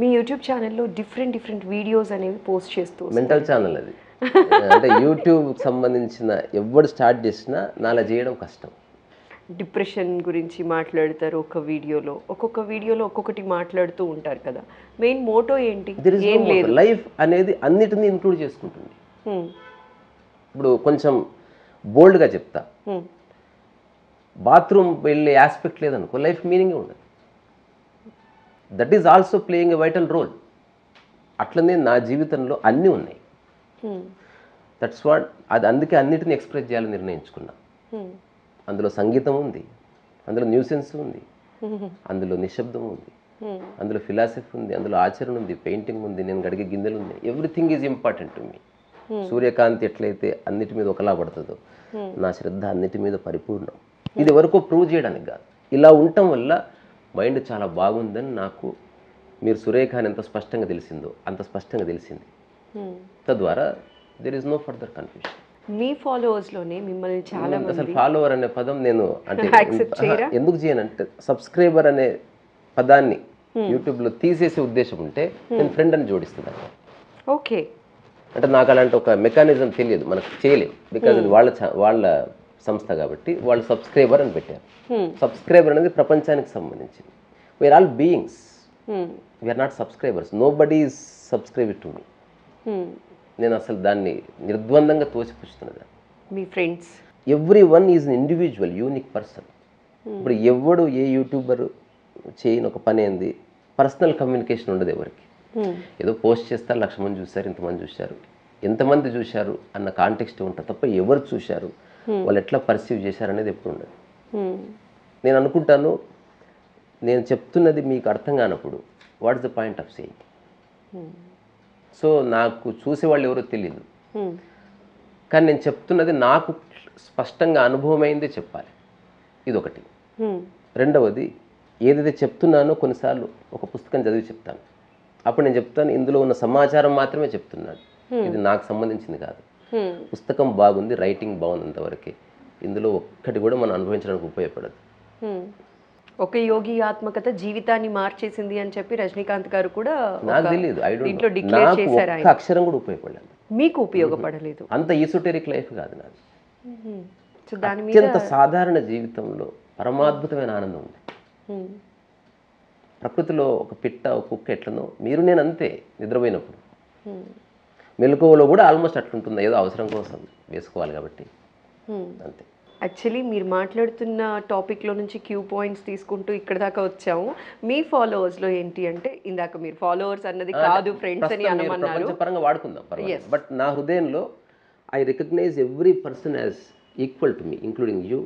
మీ YouTube ఛానల్‌లో different videos అనేవి post చేస్తూ వస్తారు. మెంటల్ ఛానల్ అది. అంటే యూట్యూబ్కి సంబంధించిన ఎవడు స్టార్ట్ చేసినా నాలా చేయడం కష్టం. డిప్రెషన్ గురించి మాట్లాడతారు ఒక వీడియోలో. ఒక్కొక్క వీడియోలో ఒక్కొక్కటి మాట్లాడుతూ ఉంటారు కదా. మెయిన్ మోటో ఏంటి? ఏం లేదు. లైఫ్ అనేది అన్నిటిని ఇంక్లూడ్ చేసుకుంటుంది. హ్మ్. ఇప్పుడు కొంచెం బోల్డ్గా చెప్తా. బాత్రూమ్ వెళ్ళే ఆస్పెక్ట్ లేదనుకో లైఫ్ మీనింగే ఉండదు. That is also playing a vital role. అట్లనే నా జీవితంలో అన్నీ ఉన్నాయి. దట్స్ వాట్, అది అందుకే అన్నిటిని ఎక్స్ప్రెస్ చేయాలని నిర్ణయించుకున్నా. అందులో సంగీతం ఉంది, అందులో న్యూసెన్స్ ఉంది, అందులో నిశ్శబ్దం ఉంది, అందులో ఫిలాసఫీ ఉంది, అందులో ఆచరణ ఉంది, పెయింటింగ్ ఉంది, నేను గడిగే గిన్నెలు ఉంది. Everything is important to me. సూర్యకాంతి ఎట్లయితే అన్నిటి మీద ఒకలా పడుతుందో నా శ్రద్ధ అన్నిటి మీద పరిపూర్ణం. ఇది వరకు ప్రూవ్ చేయడానికి కాదు, ఇలా ఉండటం వల్ల మైండ్ చాలా బాగుందని నాకు మీరు సురేఖ అని ఎంత స్పష్టంగా తెలిసిందో అంత స్పష్టంగా తెలిసింది. తద్వారా there is no further confusion. మీ ఫాలోవర్స్లోనే మిమ్మల్ని చాలా మంది అసలు ఫాలోవర్ అనే పదం నేను అంటే యాక్సెప్ట్ చేయరా? ఎందుకు చేయనంటే సబ్స్క్రైబర్ అనే పదాన్ని యూట్యూబ్లో తీసేసే ఉద్దేశం ఉంటే నేను ఫ్రెండ్ అని జోడిస్తున్నాను. ఓకే. అంటే నాకు అలాంటి ఒక మెకానిజం తెలియదు, మనకు చేయలేదు. బికాజ్ అది వాళ్ళ సంస్థ కాబట్టి వాళ్ళు సబ్స్క్రైబర్ అని పెట్టారు. సబ్స్క్రైబర్ అనేది ప్రపంచానికి సంబంధించింది. We are all beings, we are not subscribers. Nobody is subscribe to me. నేను అసలు దాన్ని నిర్ద్వందంగా తోసిపుచ్చుతున్నది. మీ friends every one is an individual unique person. ఇప్పుడు ఎవడు ఏ యూట్యూబర్ చేయని ఒక పని ఏంది, పర్సనల్ కమ్యూనికేషన్ ఉండదు ఎవరికి. ఏదో పోస్ట్ చేస్తారు, 1,00,000 మంది చూశారు, ఇంతమంది చూశారు, ఎంతమంది చూశారు అన్న కాంటెక్స్ట్ ఉంటుంది తప్ప ఎవరు చూశారు, వాళ్ళు ఎట్లా పర్సీవ్ చేశారు అనేది ఎప్పుడు ఉండదు. నేను అనుకుంటాను, నేను చెప్తున్నది మీకు అర్థం కానప్పుడు what is the point of saying. So నాకు చూసేవాళ్ళు ఎవరో తెలియదు, కానీ నేను చెప్తున్నది నాకు స్పష్టంగా అనుభవమైందే చెప్పాలి. ఇదొకటి. రెండవది, ఏదైతే చెప్తున్నానో కొన్నిసార్లు ఒక పుస్తకం చదివి చెప్తాను. అప్పుడు నేను చెప్తాను ఇందులో ఉన్న సమాచారం మాత్రమే చెప్తున్నాను, ఇది నాకు సంబంధించింది కాదు. పుస్తకం బాగుంది, రైటింగ్ బాగుందంతవరకే, ఇందులో ఒక్కటి కూడా మనం అనుభవించడానికి ఉపయోగపడదు. ఒక యోగి ఆత్మకథ జీవితాన్ని మార్చేసింది అని చెప్పి రజనీకాంత్ గారు కూడా నాకు తెలియదు, దీంట్లో డిక్లేర్ చేశారు. ఒక్క అక్షరం కూడా ఉపయోగపడలేదు. మీకు ఉపయోగపడలేదు? అంత ఈసోటెరిక్ లైఫ్ కాదు నాది. సో దాని మీద అత్యంత సాధారణ జీవితంలో పరమాద్భుతమైన ఆనందం ఉంది. ప్రకృతిలో ఒక పిట్ట, ఒక కుక్క ఎట్లనో మీరు నేను అంతే. నిద్రపోయినప్పుడు మెలకువలో కూడా ఆల్మోస్ట్ అట్లుంటుంది, ఏదో అవసరం కోసం వేసుకోవాలి కాబట్టి అంతే. యాక్చువల్లీ మీరు మాట్లాడుతున్న టాపిక్లో నుంచి క్యూ పాయింట్స్ తీసుకుంటూ ఇక్కడ దాకా వచ్చాము. మీ ఫాలోవర్స్లో ఏంటి అంటే, ఇందాక మీరు ఫాలోవర్స్ అన్నది కాదు ఫ్రెండ్స్ అని అనమన్నారు, పరంగా వాడుకుందాం పర్వాలేదు. బట్ నా హృదయంలో I recognise every person as equal to me, including you.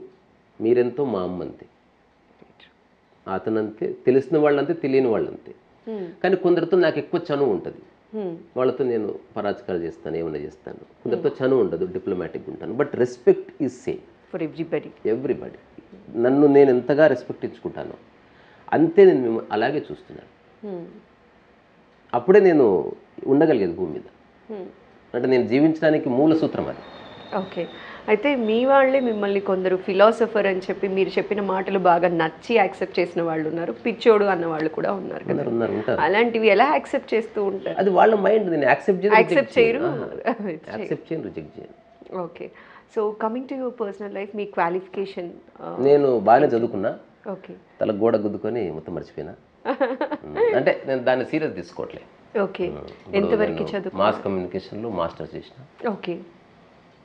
మీరెంతో మా అమ్మ అంతే, అతనంతే, తెలిసిన వాళ్ళంతే, తెలియని వాళ్ళంతే. కానీ కొందరితో నాకు ఎక్కువ చనువు ఉంటుంది, వాళ్ళతో నేను పరాచకాలు చేస్తాను, ఏమైనా చేస్తాను. కొందరితో చనువు ఉండదు, డిప్లొమాటిక్గా ఉంటాను. But respect is same for everybody. నన్ను నేను ఎంతగా రెస్పెక్ట్ ఇచ్చుకుంటానో అంతే నేను మేము అలాగే చూస్తున్నాను. అప్పుడే నేను ఉండగలిగేది భూమి మీద. అంటే నేను జీవించడానికి మూల సూత్రం అది. ఓకే. అయితే మీ వాళ్ళే మిమ్మల్ని కొందరు ఫిలాసఫర్ అని చెప్పి మీరు చెప్పిన మాటలు బాగా నచ్చి యాక్సెప్ట్ చేసిన వాళ్ళు ఉన్నారు, పిచ్చోడు అన్న వాళ్ళు కూడా ఉన్నారు కదా. అలాంటివి ఎలా యాక్సెప్ట్ చేస్తూ ఉంటారు? అది వాళ్ళ మైండ్. నేను యాక్సెప్ట్ చేయను, రిజెక్ట్ చేయను. Okay. So coming to your personal life, me qualification? నేను బాగానే చదువుకున్నా. ఓకే. తల గోడ గుద్దుకొని మొత్తం మర్చిపోయినా. అంటే నేను దాన్ని సీరియస్ తీసుకోవట్లేదు. ఓకే. ఎంతవరకు చదువు? మాస్ కమ్యూనికేషన్లో మాస్టర్స్ చేసిన. ఓకే.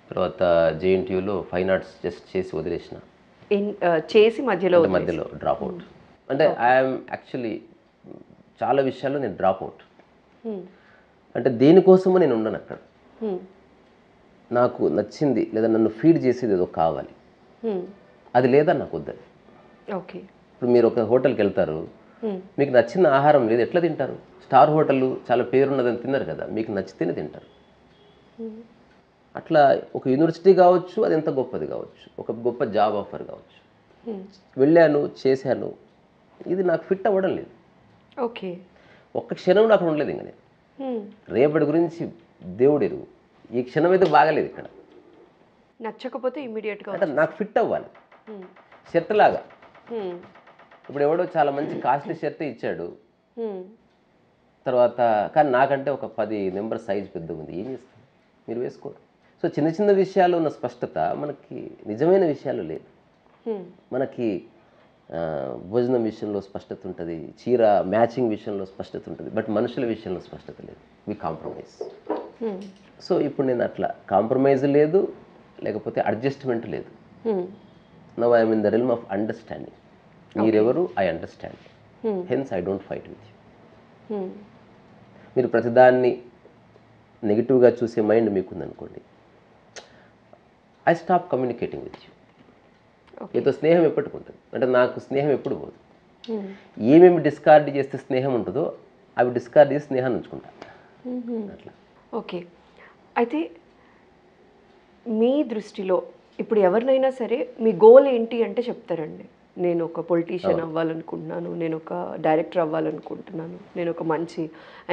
తర్వాత జేఎన్టీయూలో ఫైన్ ఆర్ట్స్ జస్ట్ చేసి వదిలేసిన. చేసి మధ్యలో డ్రాప్ అవుట్. అంటే ఐఎమ్ యాక్చువల్లీ చాలా విషయాల్లో నేను డ్రాప్ అవుట్. అంటే దేనికోసమో నేను ఉండను అక్కడ. నాకు నచ్చింది లేదా నన్ను ఫీడ్ చేసేది ఏదో కావాలి, అది లేదా నాకు వద్దని. ఓకే. ఇప్పుడు మీరు ఒక హోటల్కి వెళ్తారు, మీకు నచ్చిన ఆహారం లేదు, ఎట్లా తింటారు? స్టార్ హోటల్ చాలా పేరున్నదని తిన్నారు కదా, మీకు నచ్చితేనే తింటారు. అట్లా ఒక యూనివర్సిటీ కావచ్చు, అది ఎంత గొప్పది కావచ్చు, ఒక గొప్ప జాబ్ ఆఫర్ కావచ్చు, వెళ్ళాను, చేశాను, ఇది నాకు ఫిట్ అవ్వడం లేదు. ఓకే. ఒక్క క్షణం నాకు ఉండలేదు. ఇంకా నేను రేపటి గురించి దేవుడు ఎరుగు, ఈ క్షణం అయితే బాగలేదు ఇక్కడ. నచ్చకపోతే ఇమ్మీడియట్గా అంటే నాకు ఫిట్ అవ్వాలి. షర్ట్ లాగా ఇప్పుడు ఎవడో చాలా మంచి కాస్ట్లీ షర్ట్ ఇచ్చాడు, తర్వాత కానీ నాకంటే ఒక 10 నెంబర్ సైజ్ పెద్దగా ఉంది, ఏం చేస్తాను, మీరు వేసుకోరు. సో చిన్న చిన్న విషయాలు ఉన్న స్పష్టత మనకి నిజమైన విషయాలు లేదు. మనకి భోజనం విషయంలో స్పష్టత ఉంటుంది, చీర మ్యాచింగ్ విషయంలో స్పష్టత ఉంటుంది, బట్ మనుషుల విషయంలో స్పష్టత లేదు. వి కాంప్రమైజ్. సో ఇప్పుడు నేను అట్లా కాంప్రమైజ్ లేదు, లేకపోతే అడ్జస్ట్మెంట్ లేదు. Now I'm in the realm of understanding. మీరెవరు, I understand, hence I don't fight with you. మీరు ప్రతిదాన్ని నెగిటివ్గా చూసే మైండ్ మీకుందనుకోండి, I stop communicating with you. మీతో స్నేహం ఎప్పటికి ఉంటుంది అంటే నాకు స్నేహం ఎప్పుడు పోదు. ఏమేమి డిస్కార్డ్ చేస్తే స్నేహం ఉంటుందో అవి డిస్కార్డ్ చేసి స్నేహాన్ని ఉంచుకుంటా అట్లా. ఓకే, అయితే మీ దృష్టిలో ఇప్పుడు ఎవరినైనా సరే మీ గోల్ ఏంటి అంటే చెప్తారండి, నేను ఒక పొలిటీషియన్ అవ్వాలనుకుంటున్నాను, నేను ఒక డైరెక్టర్ అవ్వాలనుకుంటున్నాను, నేను ఒక మంచి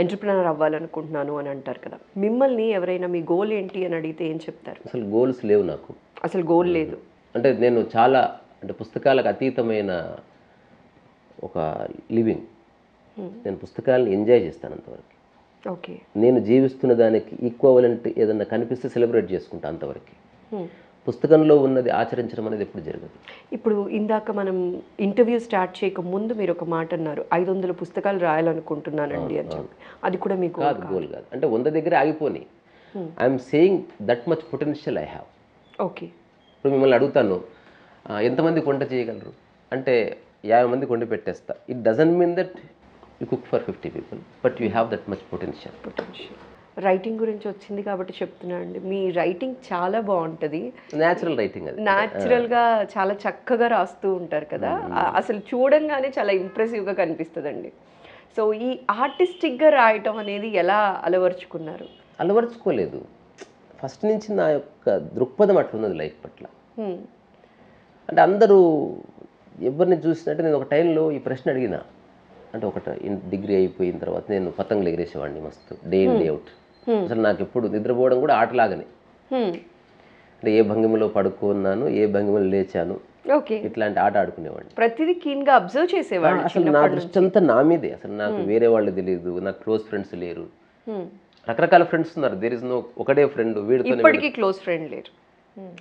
ఎంటర్ప్రెనర్ అవ్వాలనుకుంటున్నాను అని అంటారు కదా. మిమ్మల్ని ఎవరైనా మీ గోల్ ఏంటి అని అడిగితే ఏం చెప్తారు? అసలు గోల్స్ లేవు నాకు. అసలు గోల్ లేదు అంటే నేను చాలా అంటే పుస్తకాలకు అతీతమైన ఒక లివింగ్. నేను పుస్తకాలను ఎంజాయ్ చేస్తాను అంతవరకు. ఓకే, నేను జీవిస్తున్న దానికి ఈక్వలెంట్ ఏదన్నా కనిపిస్తే సెలబ్రేట్ చేసుకుంటా అంతవరకు. పుస్తకంలో ఉన్నది ఆచరించడం అనేది ఎప్పుడు జరగదు. ఇప్పుడు ఇందాక మనం ఇంటర్వ్యూ స్టార్ట్ చేయక ముందు మీరు ఒక మాట అన్నారు, 500 పుస్తకాలు రాయాలనుకుంటున్నానండి అని చెప్పి. అది కూడా మీకు గోల్ కాదు. అంటే 100 దగ్గర ఆగిపోని. I'm saying that much potential I have. Okay, ఇప్పుడు మిమ్మల్ని అడుగుతాను, ఎంతమందికి వంట చేయగలరు అంటే 50 మందికి వండి పెట్టేస్తా. It doesn't mean that you cook for 50 people, but you have that much potential. Writing గురించి వచ్చింది కాబట్టి చెప్తున్నా అండి, మీ రైటింగ్ చాలా బాగుంటుంది. న్యాచురల్ రైటింగ్, అది న్యాచురల్గా చాలా చక్కగా రాస్తూ ఉంటారు కదా, అసలు చూడంగానే చాలా ఇంప్రెసివ్గా కనిపిస్తుందండి. సో ఈ ఆర్టిస్టిక్గా రాయటం అనేది ఎలా అలవర్చుకున్నారు? అలవర్చుకోలేదు, ఫస్ట్ నుంచి నా యొక్క దృక్పథం అట్లున్నది లైఫ్ పట్ల. అంటే అందరూ ఎవరిని చూసినట్టు నేను ఒక టైంలో ఈ ప్రశ్న అడిగిన, అంటే ఒకటి డిగ్రీ అయిపోయిన తర్వాత నేను పతంగులు ఎగిరేసేవాడిని మస్తు, డే ఇన్ డే అవుట్. అసలు నాకు ఎప్పుడు నిద్రపోవడం కూడా ఆటలాగానే, అంటే ఏ భంగిమలో పడుకున్నాను, ఏ భంగిమలో లేచాను, ఇట్లాంటి ఆట ఆడుకునేవాడిని. ప్రతిదీ కీన్గా అబ్జర్వ్ చేసేవాడు. అసలు నా దృష్టి అంతా నా మీదే. అసలు నాకు వేరే వాళ్ళు తెలియదు, నాకు క్లోజ్ ఫ్రెండ్స్ లేరు. రకరకాల ఫ్రెండ్స్ ఉన్నారు, దేర్ ఇస్ నో ఒకటే ఫ్రెండ్, వీడితో ఇప్పటికీ క్లోజ్ ఫ్రెండ్ లేరు,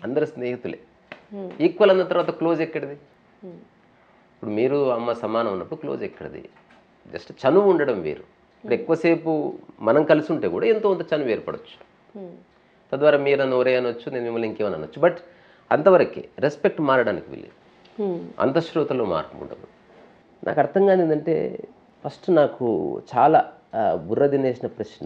అందరు స్నేహితులే. ఈక్వల్ అన్న తర్వాత క్లోజ్ ఎక్కడిది? ఇప్పుడు మీరు అమ్మ సమానం ఉన్నప్పుడు క్లోజ్ ఎక్కడిది? జస్ట్ చనువు ఉండడం వేరు. ఇప్పుడు ఎక్కువసేపు మనం కలిసి ఉంటే కూడా ఎంతో కొంత చనువు ఏర్పడవచ్చు. తద్వారా మీరు అని ఒరే అనొచ్చు, నేను మిమ్మల్ని ఇంకేమని అనొచ్చు, బట్ అంతవరకే. రెస్పెక్ట్ మారడానికి వీలు, అంతఃశ్రోతలో మార్పు ఉండదు. నాకు అర్థం కాని ఏంటంటే ఫస్ట్ నాకు చాలా బుర్ర తినేసిన ప్రశ్న,